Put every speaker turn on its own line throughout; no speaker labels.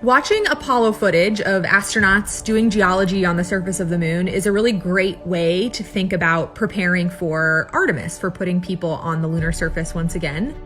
Watching Apollo footage of astronauts doing geology on the surface of the moon is a really great way to think about preparing for Artemis, for putting people on the lunar surface once again.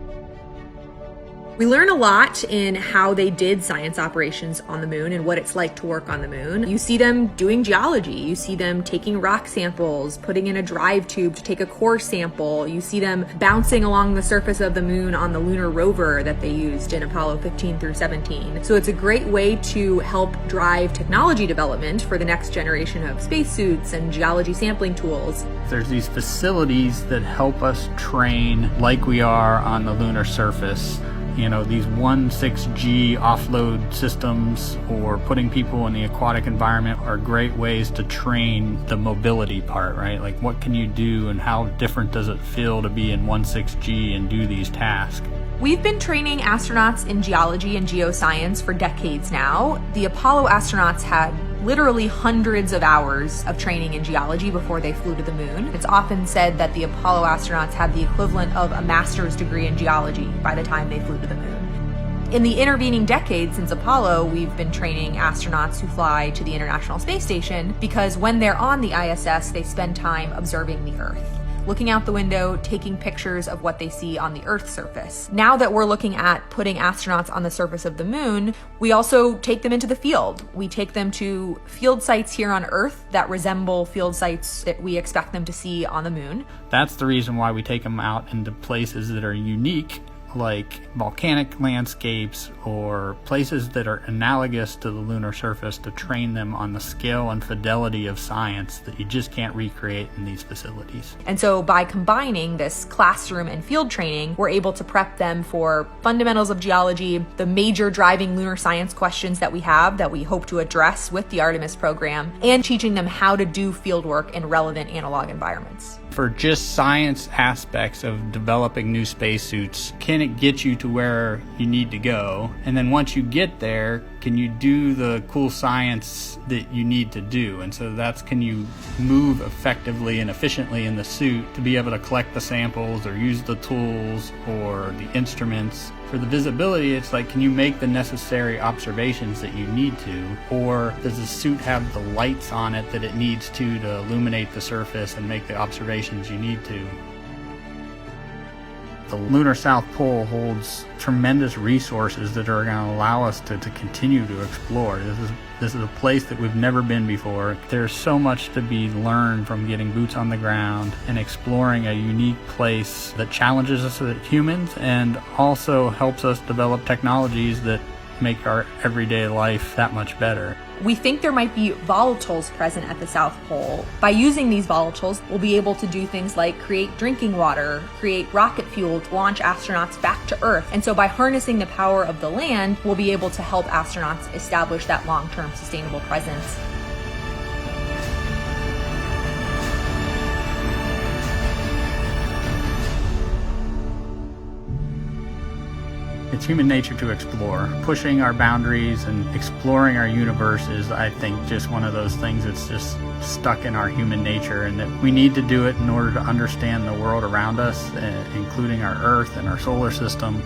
We learn a lot in how they did science operations on the moon and what it's like to work on the moon. You see them doing geology. You see them taking rock samples, putting in a drive tube to take a core sample. You see them bouncing along the surface of the moon on the lunar rover that they used in Apollo 15 through 17. So it's a great way to help drive technology development for the next generation of spacesuits and geology sampling tools.
There's these facilities that help us train like we are on the lunar surface. You know, these 1.6G offload systems or putting people in the aquatic environment are great ways to train the mobility part, right? Like, what can you do and how different does it feel to be in 1.6G and do these tasks?
We've been training astronauts in geology and geoscience for decades now. The Apollo astronauts had literally hundreds of hours of training in geology before they flew to the moon. It's often said that the Apollo astronauts had the equivalent of a master's degree in geology by the time they flew to the moon. In the intervening decades since Apollo, we've been training astronauts who fly to the International Space Station because when they're on the ISS, they spend time observing the Earth, looking out the window, taking pictures of what they see on the Earth's surface. Now that we're looking at putting astronauts on the surface of the moon, we also take them into the field. We take them to field sites here on Earth that resemble field sites that we expect them to see on the moon.
That's the reason why we take them out into places that are unique, like volcanic landscapes or places that are analogous to the lunar surface, to train them on the scale and fidelity of science that you just can't recreate in these facilities.
And so by combining this classroom and field training, we're able to prep them for fundamentals of geology, the major driving lunar science questions that we have that we hope to address with the Artemis program, and teaching them how to do field work in relevant analog environments.
For just science aspects of developing new spacesuits, can it get you to where you need to go? And then once you get there, can you do the cool science that you need to do? And so that's, can you move effectively and efficiently in the suit to be able to collect the samples or use the tools or the instruments? For the visibility, it's like, can you make the necessary observations that you need to? Or does the suit have the lights on it that it needs to illuminate the surface and make the observations you need to? The lunar South Pole holds tremendous resources that are going to allow us to continue to explore. This is a place that we've never been before. There's so much to be learned from getting boots on the ground and exploring a unique place that challenges us as humans and also helps us develop technologies that make our everyday life that much better.
We think there might be volatiles present at the South Pole. By using these volatiles, we'll be able to do things like create drinking water, create rocket fuel to launch astronauts back to Earth. And so by harnessing the power of the land, we'll be able to help astronauts establish that long-term sustainable presence.
It's human nature to explore. Pushing our boundaries and exploring our universe is, I think, just one of those things that's just stuck in our human nature, and that we need to do it in order to understand the world around us, including our Earth and our solar system.